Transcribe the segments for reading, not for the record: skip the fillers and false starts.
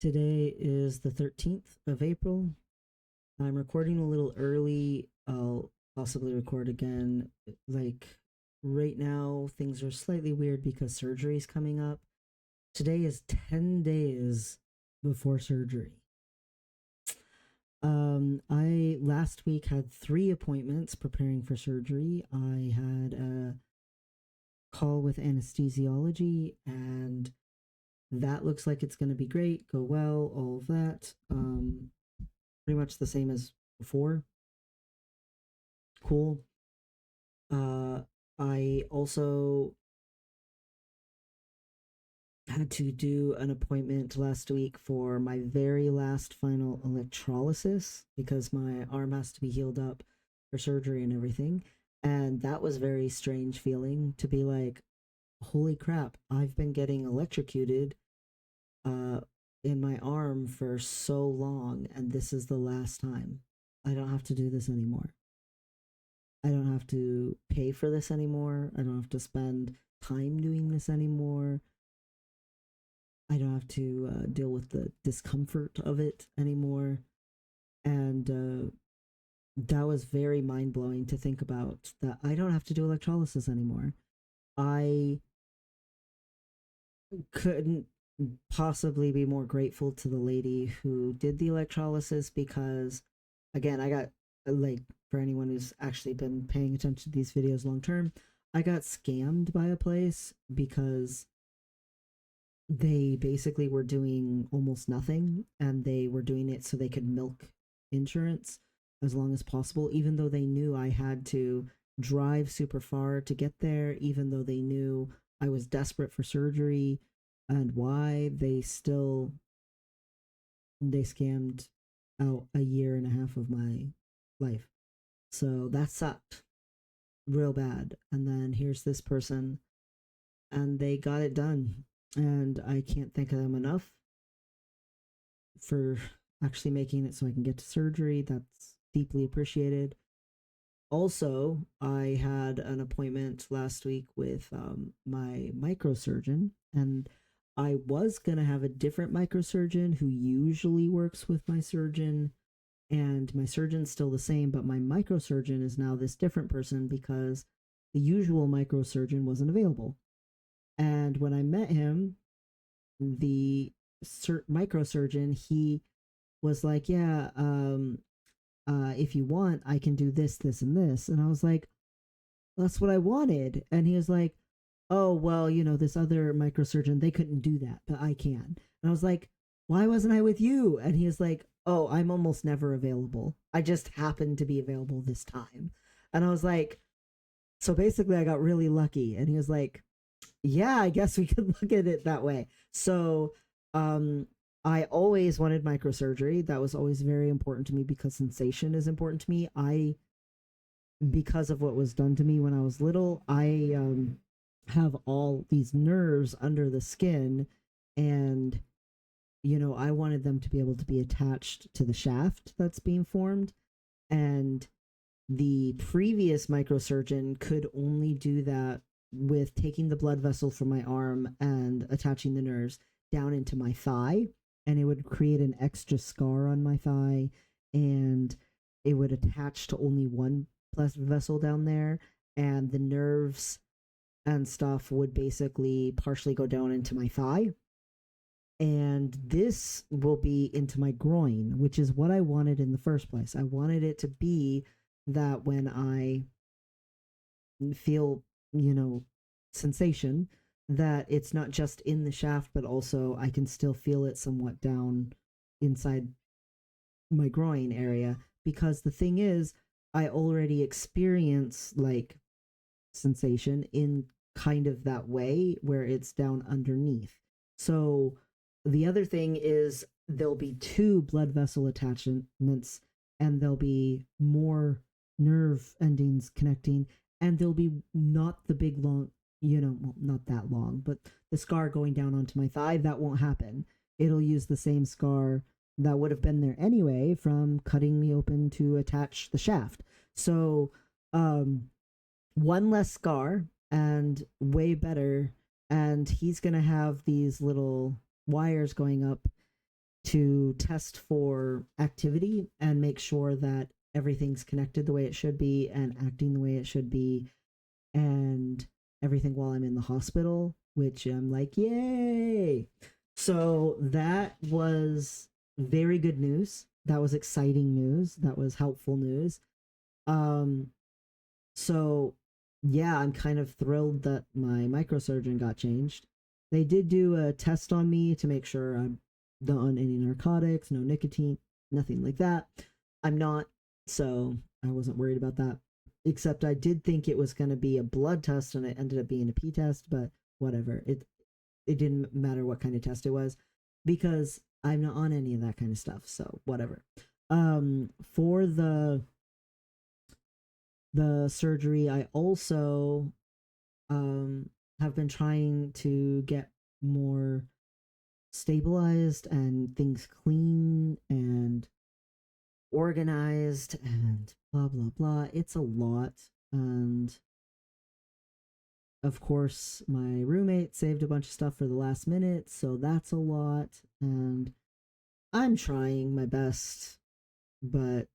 Today is the 13th of April. I'm recording a little early. I'll possibly record again. Like right now, things are slightly weird because surgery is coming up. Today is 10 days before surgery. I last week had three appointments preparing for surgery. I had a call with anesthesiology, and that looks like it's going to be great, go well, all of that. Pretty much the same as before. Cool. Uh, I also had to do an appointment last week for my very last final electrolysis because my arm has to be healed up for surgery and everything. And that was very strange feeling to be like, holy crap, I've been getting electrocuted uh, in my arm for so long, and this is the last time. I don't have to do this anymore. I don't have to pay for this anymore. I don't have to spend time doing this anymore. I don't have to deal with the discomfort of it anymore. And that was very mind blowing to think about that I don't have to do electrolysis anymore. I couldn't possibly be more grateful to the lady who did the electrolysis because, again, I got, like, for anyone who's actually been paying attention to these videos long term, I got scammed by a place because they basically were doing almost nothing and they were doing it so they could milk insurance as long as possible, even though they knew I had to drive super far to get there, even though they knew I was desperate for surgery. And why they scammed out a year and a half of my life. So that sucked real bad. And then here's this person and they got it done. And I can't thank them enough for actually making it so I can get to surgery. That's deeply appreciated. Also, I had an appointment last week with my microsurgeon, and I was going to have a different microsurgeon who usually works with my surgeon, and my surgeon's still the same, but my microsurgeon is now this different person because the usual microsurgeon wasn't available. And when I met him, the microsurgeon, he was like, "Yeah, if you want, I can do this, this, and this." And I was like, "That's what I wanted." And he was like, "Oh, well, this other microsurgeon, they couldn't do that, but I can." And I was like, "Why wasn't I with you?" And he was like, "Oh, I'm almost never available. I just happened to be available this time." And I was like, "So basically, I got really lucky." And he was like, "Yeah, I guess we could look at it that way." So, um, I always wanted microsurgery. That was always very important to me because sensation is important to me. Because of what was done to me when I was little, I have all these nerves under the skin, and I wanted them to be able to be attached to the shaft that's being formed. And the previous microsurgeon could only do that with taking the blood vessel from my arm and attaching the nerves down into my thigh, and it would create an extra scar on my thigh, and it would attach to only one blood vessel down there, and the nerves and stuff would basically partially go down into my thigh, and this will be into my groin, which is what I wanted in the first place. I wanted it to be that when I feel, sensation, that it's not just in the shaft, but also I can still feel it somewhat down inside my groin area. Because the thing is, I already experience like sensation in kind of that way where it's down underneath. So the other thing is there'll be two blood vessel attachments, and there'll be more nerve endings connecting, and there'll be not the big long, well, not that long, but the scar going down onto my thigh. That won't happen. It'll use the same scar that would have been there anyway from cutting me open to attach the shaft. So, one less scar and way better. And he's going to have these little wires going up to test for activity and make sure that everything's connected the way it should be and acting the way it should be and everything while I'm in the hospital, which I'm like, yay. So that was very good news. That was exciting news. That was helpful news. Um, so yeah, I'm kind of thrilled that my microsurgeon got changed. They did do a test on me to make sure I'm not on any narcotics, no nicotine, nothing like that. I'm not, so I wasn't worried about that. Except I did think it was going to be a blood test and it ended up being a pee test, but whatever. It didn't matter what kind of test it was because I'm not on any of that kind of stuff, so whatever. For the surgery, I also have been trying to get more stabilized and things clean and organized and blah blah blah. It's a lot. And of course, my roommate saved a bunch of stuff for the last minute, so that's a lot. And I'm trying my best, but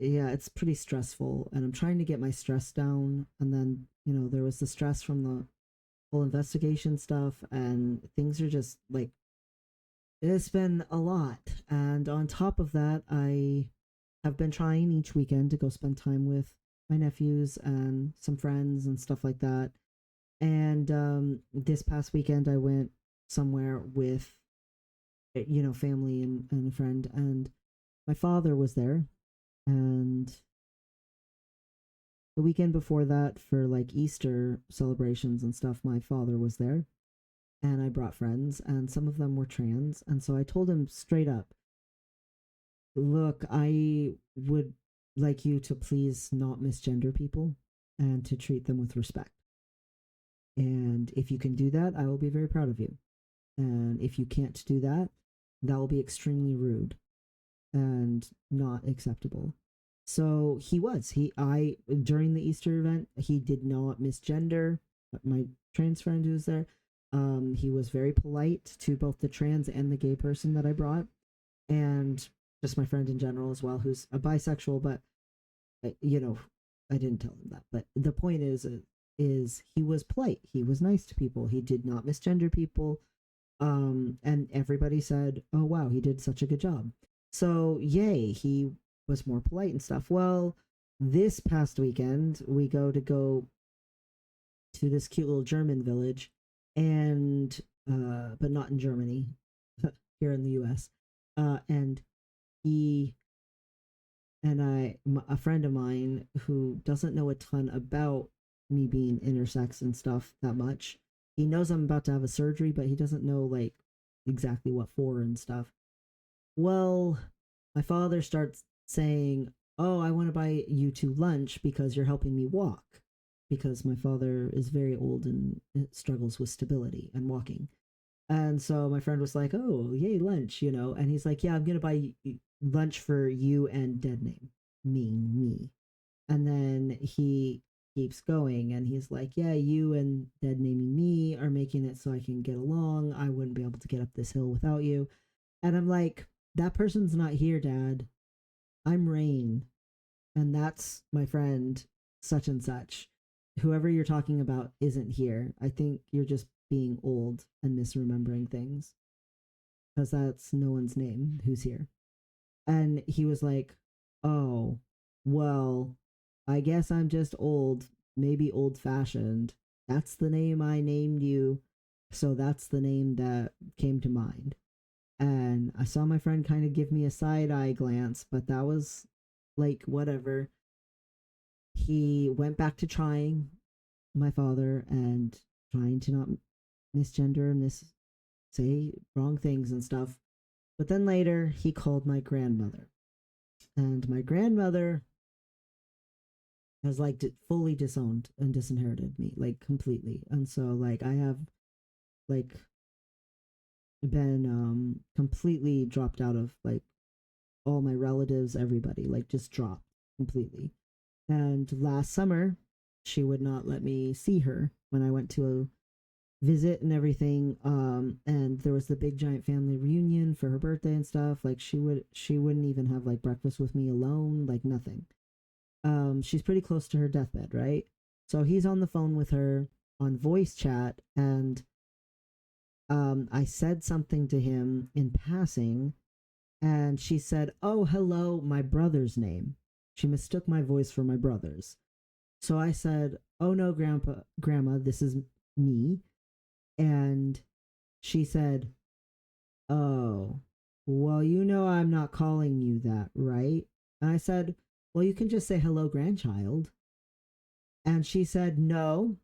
yeah, it's pretty stressful. And I'm trying to get my stress down. And then, there was the stress from the whole investigation stuff, and things are just like, it's been a lot. And on top of that, I have been trying each weekend to go spend time with my nephews and some friends and stuff like that. And this past weekend, I went somewhere with, family and a friend, and my father was there. And the weekend before that, for like Easter celebrations and stuff, my father was there. And I brought friends, and some of them were trans. And so I told him straight up, look, I would like you to please not misgender people and to treat them with respect. And if you can do that, I will be very proud of you. And if you can't do that, that will be extremely rude and not acceptable. So he was. During the Easter event, he did not misgender my trans friend who was there. He was very polite to both the trans and the gay person that I brought, and just my friend in general as well, who's a bisexual. But you know, I didn't tell him that. But the point is he was polite. He was nice to people. He did not misgender people. And everybody said, "Oh wow, he did such a good job." So yay, he was more polite and stuff. Well, this past weekend we go to this cute little German village, and but not in Germany, here in the U.S. And he and a friend of mine who doesn't know a ton about me being intersex and stuff that much. He knows I'm about to have a surgery, but he doesn't know like exactly what for and stuff. Well, my father starts saying, "Oh, I want to buy you two lunch because you're helping me walk." Because my father is very old and struggles with stability and walking. And so my friend was like, "Oh, yay, lunch." And he's like, "Yeah, I'm going to buy lunch for you and dead name, me." And then he keeps going and he's like, "Yeah, you and dead naming me are making it so I can get along. I wouldn't be able to get up this hill without you." And I'm like, "That person's not here, Dad. I'm Rain, and that's my friend, such and such. Whoever you're talking about isn't here. I think you're just being old and misremembering things because that's no one's name who's here." And he was like, "Oh, well, I guess I'm just old, maybe old fashioned. That's the name I named you. So that's the name that came to mind." And I saw my friend kind of give me a side eye glance, but that was like, whatever. He went back to trying my father and trying to not misgender and say wrong things and stuff. But then later, he called my grandmother. And my grandmother has like fully disowned and disinherited me, like completely. And so, like, I have like been completely dropped out of like all my relatives, everybody, like just dropped completely. And last summer, she would not let me see her when I went to visit and everything. And there was the big giant family reunion for her birthday and stuff. Like she wouldn't even have like breakfast with me alone, like nothing. She's pretty close to her deathbed, right? So he's on the phone with her on voice chat, and I said something to him in passing, and she said, "Oh, hello, my brother's name." She mistook my voice for my brother's. So I said, "Oh no, grandma, this is me." And she said, "Oh, well, you know I'm not calling you that, right?" And I said, "Well, you can just say hello, grandchild." And she said, "No,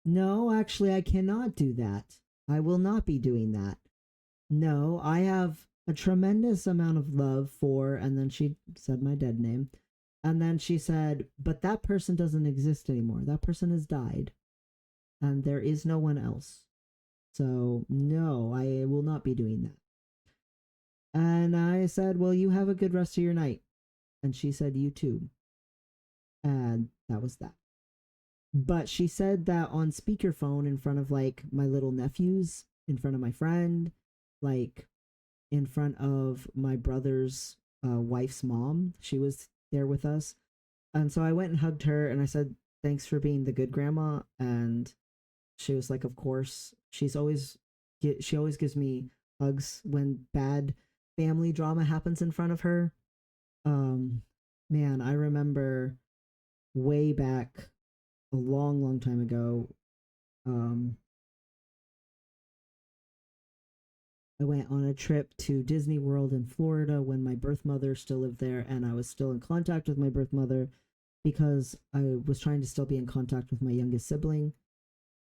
no, actually, I cannot do that. I will not be doing that. No, I have a tremendous amount of love for," and then she said my dead name. And then she said, "But that person doesn't exist anymore. That person has died, and there is no one else. So, no, I will not be doing that." And I said, "Well, you have a good rest of your night." And she said, "You too." And that was that. But she said that on speakerphone in front of like my little nephews, in front of my friend, like in front of my brother's wife's mom. She was there with us. And so I went and hugged her and I said, "Thanks for being the good grandma." And she was like, "Of course." She always gives me hugs when bad family drama happens in front of her. Um Man, I remember way back a long, long time ago. Um, I went on a trip to Disney World in Florida when my birth mother still lived there, and I was still in contact with my birth mother because I was trying to still be in contact with my youngest sibling,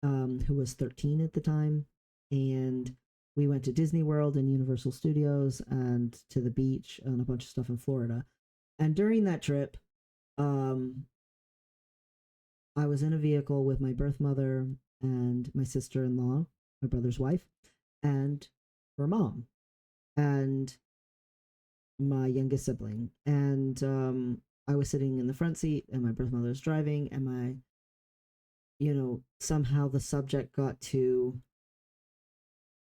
who was 13 at the time. And we went to Disney World and Universal Studios and to the beach and a bunch of stuff in Florida. And during that trip, um, I was in a vehicle with my birth mother and my sister in law, my brother's wife, and her mom, and my youngest sibling. And I was sitting in the front seat, and my birth mother was driving, and somehow the subject got to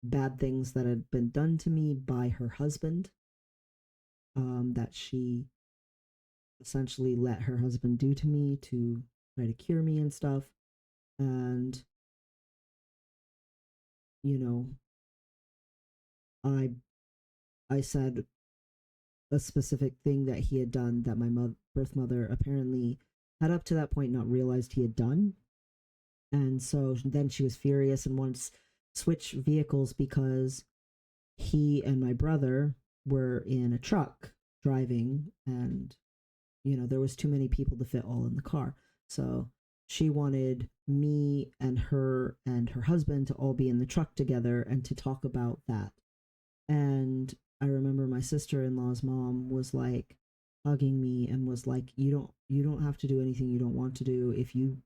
bad things that had been done to me by her husband, that she essentially let her husband do to me to try to cure me and stuff. And, you know, I I said a specific thing that he had done that my birth mother apparently had up to that point not realized he had done. And so then she was furious and wanted to switch vehicles because he and my brother were in a truck driving, and there was too many people to fit all in the car. So she wanted me and her husband to all be in the truck together and to talk about that. And I remember my sister-in-law's mom was like hugging me and was like, "You don't have to do anything you don't want to do. If you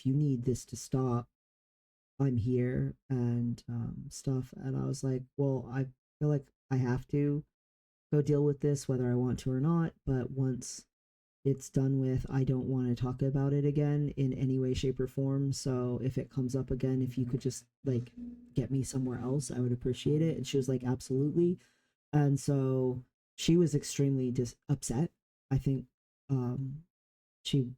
need this to stop, I'm here," and stuff. And I was like, "Well, I feel like I have to go deal with this whether I want to or not, but once it's done with, I don't want to talk about it again in any way, shape, or form. So if it comes up again, if you could just like get me somewhere else, I would appreciate it." And she was like, "Absolutely." And so she was extremely upset. I think she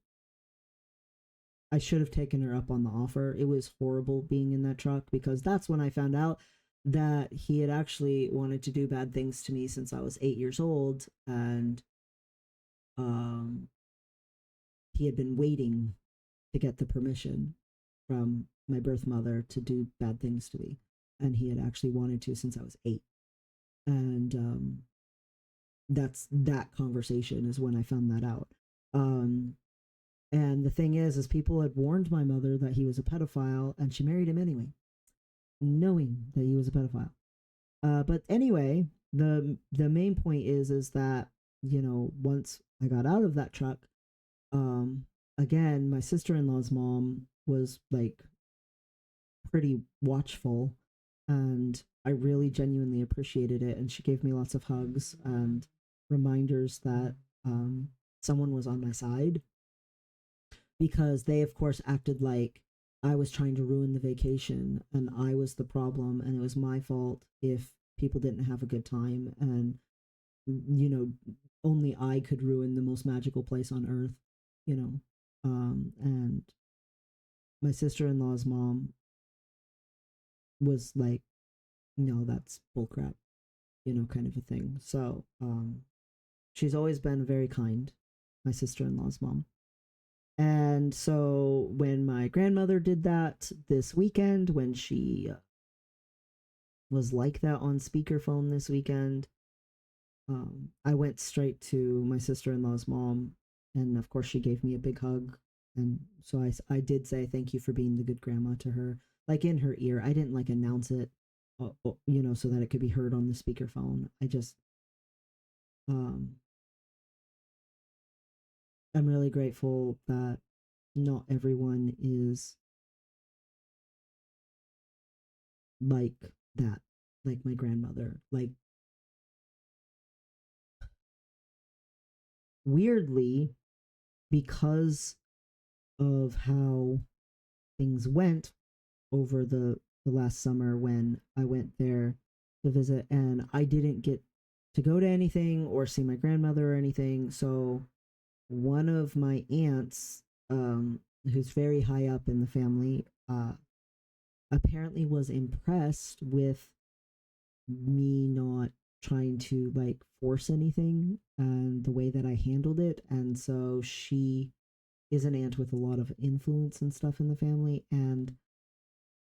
I should have taken her up on the offer. It was horrible being in that truck because that's when I found out that he had actually wanted to do bad things to me since I was 8 years old, and um, he had been waiting to get the permission from my birth mother to do bad things to me, and he had actually wanted to since I was 8. And that conversation is when I found that out. Um, and the thing is people had warned my mother that he was a pedophile, and she married him anyway, knowing that he was a pedophile. But anyway, the main point is that once I got out of that truck, um, again, my sister in law's mom was like pretty watchful, and I really genuinely appreciated it. And she gave me lots of hugs and reminders that someone was on my side, because they, of course, acted like I was trying to ruin the vacation and I was the problem and it was my fault if people didn't have a good time, and you know, only I could ruin the most magical place on earth, you know. And my sister-in-law's mom was like, no, that's bullcrap, you know, kind of a thing. So she's always been very kind, my sister-in-law's mom. And so when my grandmother did that this weekend, when she was like that on speakerphone this weekend, I went straight to my sister in law's mom, and of course she gave me a big hug. And so I did say thank you for being the good grandma to her, like in her ear. I didn't like announce it, you know, so that it could be heard on the speakerphone. I just, um, I'm really grateful that not everyone is like that, like my grandmother. Like, weirdly, because of how things went over the last summer when I went there to visit, and I didn't get to go to anything or see my grandmother or anything. So one of my aunts, who's very high up in the family, apparently was impressed with me not trying to like force anything and the way that I handled it. And so she is an aunt with a lot of influence and stuff in the family. And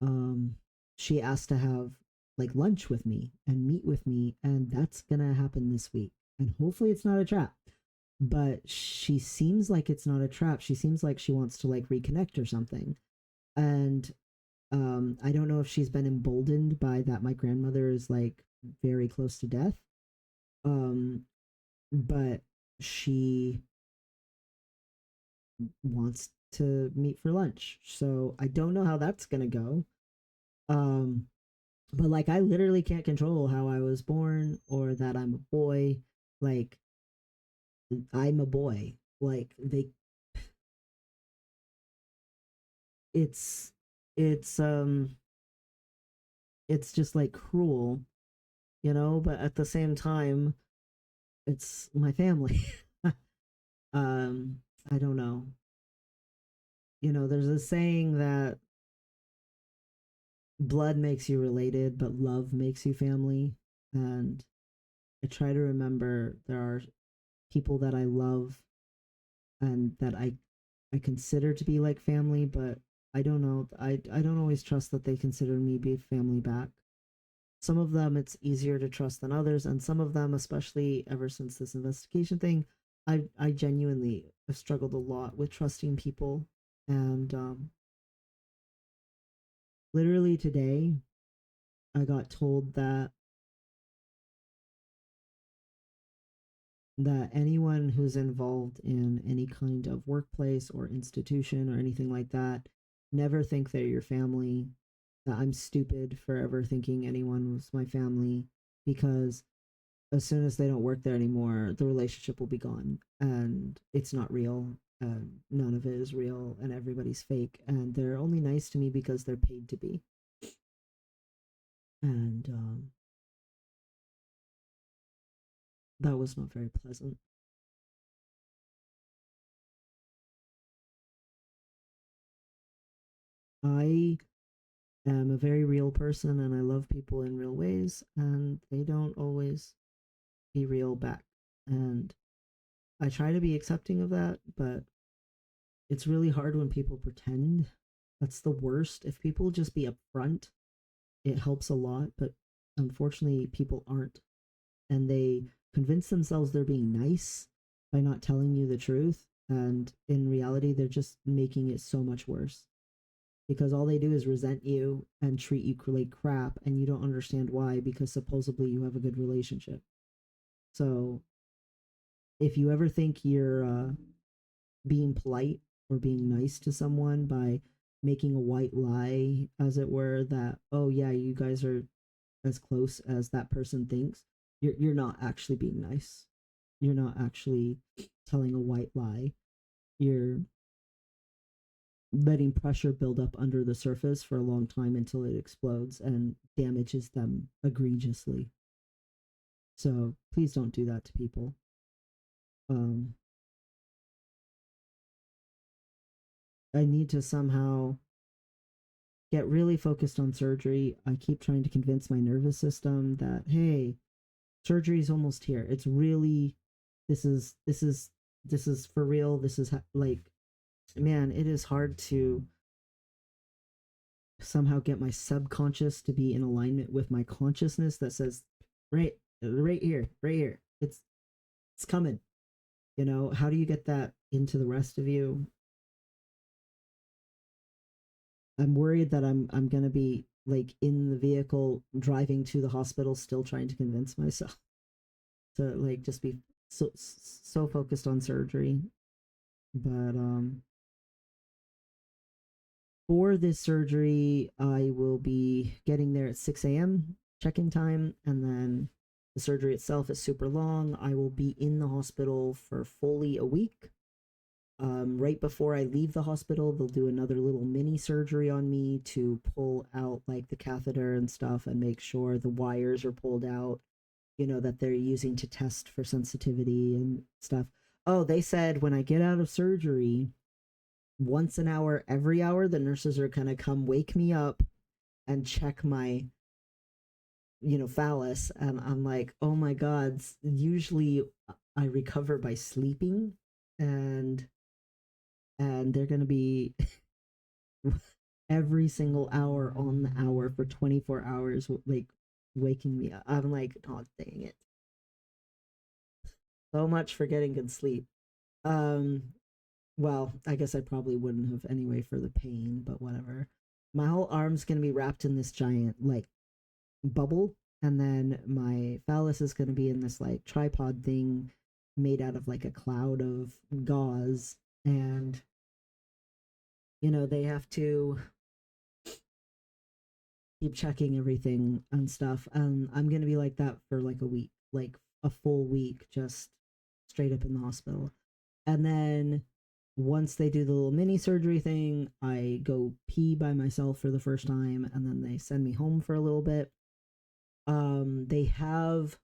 um, she asked to have like lunch with me and meet with me. And that's going to happen this week. And hopefully it's not a trap. But she seems like it's not a trap. She seems like she wants to like reconnect or something. And I don't know if she's been emboldened by that my grandmother is like very close to death. Um, but she wants to meet for lunch. So I don't know how that's gonna go. Um, but like I literally can't control how I was born or that I'm a boy. Like I'm a boy. Like they it's it's um it's just like cruel, you know, but at the same time it's my family. um I don't know. You know, there's a saying that blood makes you related, but love makes you family. And I try to remember there are people that I love and that I consider to be like family, but I don't know. I don't always trust that they consider me be family back. Some of them it's easier to trust than others, and some of them, especially ever since this investigation thing, I genuinely have struggled a lot with trusting people. And literally today, I got told that anyone who's involved in any kind of workplace or institution or anything like that, never think they're your family. That I'm stupid for ever thinking anyone was my family, because as soon as they don't work there anymore, the relationship will be gone and it's not real. None of it is real and everybody's fake, and they're only nice to me because they're paid to be. And that was not very pleasant. I am a very real person and I love people in real ways, and they don't always be real back. And I try to be accepting of that, but it's really hard when people pretend. That's the worst. If people just be upfront, it helps a lot, but unfortunately, people aren't. And they convince themselves they're being nice by not telling you the truth. And in reality, they're just making it so much worse, because all they do is resent you and treat you like crap, and you don't understand why, because supposedly you have a good relationship. So if you ever think you're being polite or being nice to someone by making a white lie, as it were, that oh yeah, you guys are as close as that person thinks, you're not actually being nice. You're not actually telling a white lie. You're letting pressure build up under the surface for a long time until it explodes and damages them egregiously. So please don't do that to people. Um, I need to somehow get really focused on surgery. I keep trying to convince my nervous system that, hey, surgery is almost here. It's really, this is for real. This is like, man, it is hard to somehow get my subconscious to be in alignment with my consciousness that says, right here, right here. It's coming. You know, how do you get that into the rest of you? I'm worried that I'm gonna be like in the vehicle driving to the hospital, still trying to convince myself to like just be so focused on surgery. But for this surgery, I will be getting there at 6 a.m. check-in time, and then the surgery itself is super long. I will be in the hospital for fully a week. Right before I leave the hospital, they'll do another little mini surgery on me to pull out like the catheter and stuff and make sure the wires are pulled out, that they're using to test for sensitivity and stuff. Oh, they said when I get out of surgery, once an hour, every hour, the nurses are going to come wake me up and check my, phallus. And I'm like, oh my God, usually I recover by sleeping, and they're going to be every single hour on the hour for 24 hours, like waking me up. I'm like, oh, dang it. So much for getting good sleep. Um, well, I guess I probably wouldn't have anyway for the pain, but whatever. My whole arm's gonna be wrapped in this giant like bubble, and then my phallus is gonna be in this like tripod thing made out of like a cloud of gauze, and they have to keep checking everything and stuff. And I'm gonna be like that for like a week, like a full week, just straight up in the hospital. And then once they do the little mini surgery thing, I go pee by myself for the first time, and then they send me home for a little bit. They have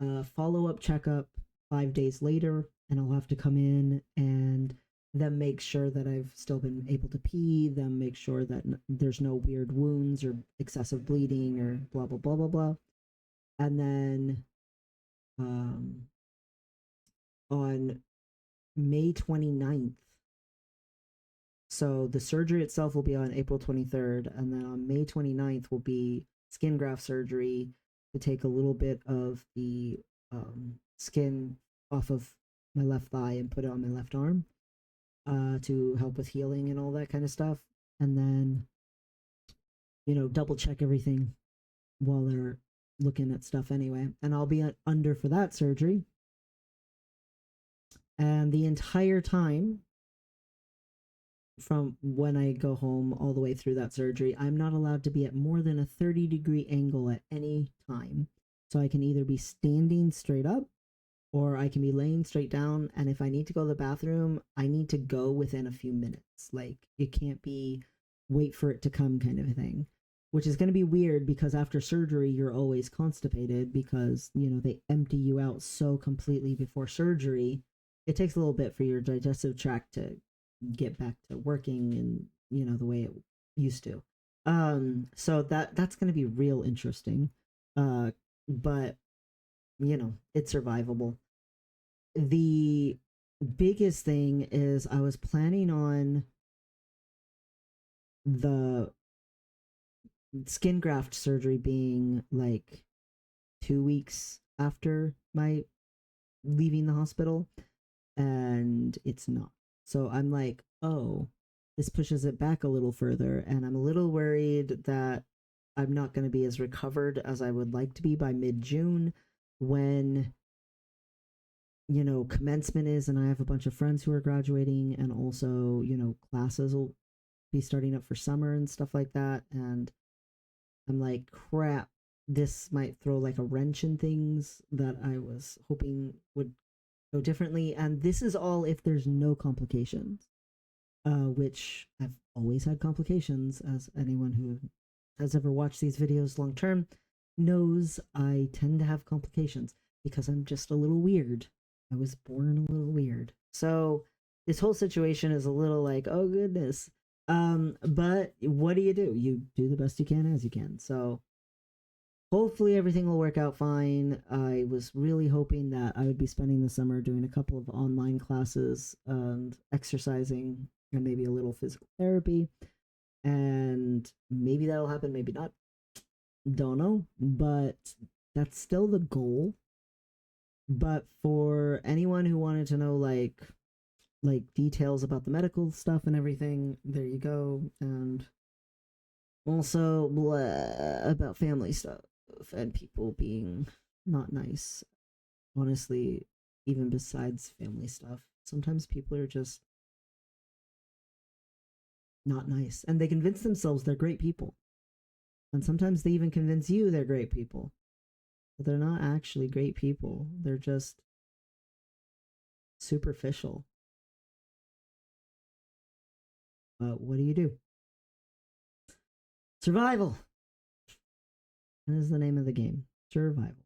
a follow up checkup 5 days later, and I'll have to come in and them make sure that I've still been able to pee, them make sure that there's no weird wounds or excessive bleeding or blah, blah, blah, blah, blah. And then um, on May 29th, so the surgery itself will be on April 23rd, and then on May 29th will be skin graft surgery to take a little bit of the skin off of my left thigh and put it on my left arm to help with healing and all that kind of stuff. And then, double check everything while they're looking at stuff anyway. And I'll be under for that surgery. And the entire time from when I go home all the way through that surgery, I'm not allowed to be at more than a 30-degree angle at any time. So I can either be standing straight up or I can be laying straight down. And if I need to go to the bathroom, I need to go within a few minutes. Like, it can't be wait for it to come kind of a thing, which is going to be weird because after surgery, you're always constipated because, they empty you out so completely before surgery. It takes a little bit for your digestive tract to get back to working and, the way it used to. So that's going to be real interesting. But it's survivable. The biggest thing is I was planning on the skin graft surgery being like 2 weeks after my leaving the hospital, and it's not. So I'm like, oh, this pushes it back a little further, and I'm a little worried that I'm not going to be as recovered as I would like to be by mid-June when commencement is, and I have a bunch of friends who are graduating, and also, classes will be starting up for summer and stuff like that. And I'm like, crap, this might throw like a wrench in things that I was hoping would go differently. And this is all if there's no complications, which I've always had complications, as anyone who has ever watched these videos long term knows. I tend to have complications because I'm just a little weird. I was born a little weird. So this whole situation is a little like, oh goodness. But what do? You do the best you can as you can. So hopefully everything will work out fine. I was really hoping that I would be spending the summer doing a couple of online classes and exercising and maybe a little physical therapy. And maybe that'll happen, maybe not. Don't know, but that's still the goal. But for anyone who wanted to know like details about the medical stuff and everything, there you go. And also blah, about family stuff and people being not nice. Honestly, even besides family stuff, sometimes people are just not nice and they convince themselves they're great people. And sometimes they even convince you they're great people. But they're not actually great people. They're just superficial. But what do you do? Survival. That is the name of the game. Survival.